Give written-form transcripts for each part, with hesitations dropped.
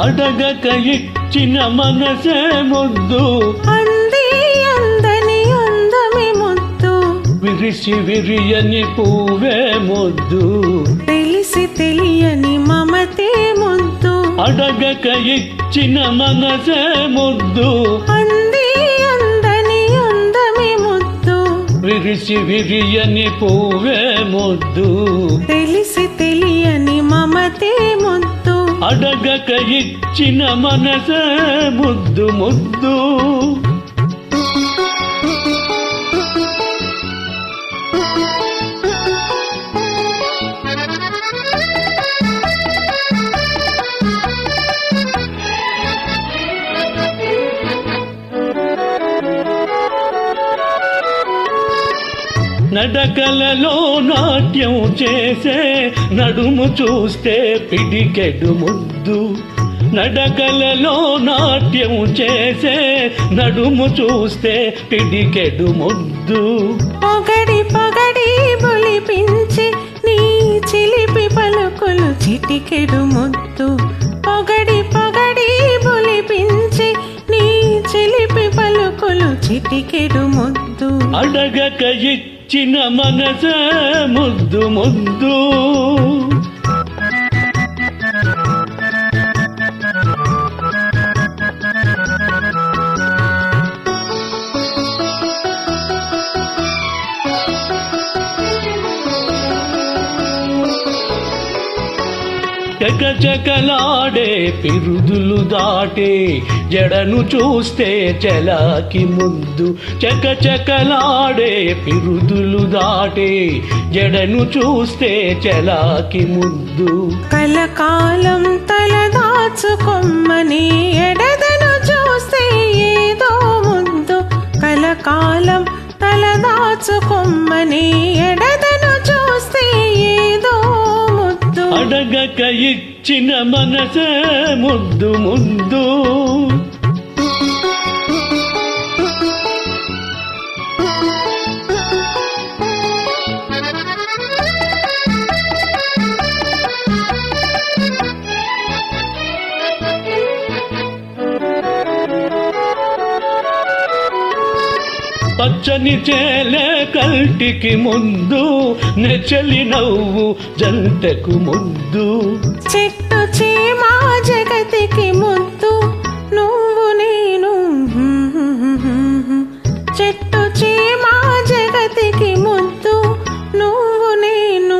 అడగక ఇచ్చిన మనసే ముద్దు అంది అందని అందమే ముద్దు విరిసి విరియని పువ్వే ముద్దు తెలిసి తెలియని మమతే ముద్దు అడగక ఇచ్చిన మనసే ముద్దు అంది అందని అందమే ముద్దు విరిసి విరియని పువ్వే ముద్దు తెలిసి తెలియని మమతే ముద్దు అడగక ఇచ్చిన మనసే ముద్దు ముద్దు నడకలలో నాట్యం చేసే నడుము చూస్తే పిడికెడు ముద్దు నడకలలో నాట్యం చేసే నడుము చూస్తే పిడికెడు ముద్దు పొగడి పొగడి బొలిపించి నీ చిలిపి పలుకులు చిటికెడు ముద్దు పొగడి పొగడి బొలిపించి నీ చిలిపి పలుకులు చిటికెడు ముద్దు అడగక ఇచ్చిన మనసే ముద్దు ముద్దు చకచకలాడే పిరుదులు దాటే జడను చూస్తే చలాకి ముద్దు చకచకలాడే పిరుదులు దాటే జడను చూస్తే చలాకి ముద్దు కలకాలం తలదాచుకొమ్మని ఎడదను చూస్తే ఏదో ముద్దు కలకాలం తలదాచుకొమ్మని ఎడదను చూస్తే ఏదో ముద్దు అడగక ఇచ్చిన మనసే ముద్దు ముద్దు పచ్చని చేలే కంటికి ముద్దు నెచ్చలి నవ్వు జంటకు ముద్దు చెట్టు చీమా జగతికి ముద్దు నువ్వు నేను చెట్టు చీమా జగతికి ముద్దు నువ్వు నేను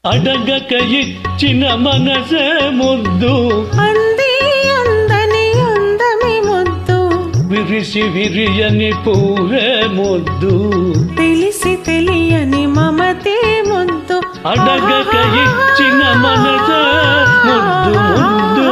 అడగక ఇచ్చిన మనసే ముద్దు అంది అందని అందమే ముద్దు విరిసి విరియని పువ్వే ముద్దు తెలిసి తెలియని మమతే ముద్దు అడగక ఇచ్చిన మనసే ముద్దు ముద్దు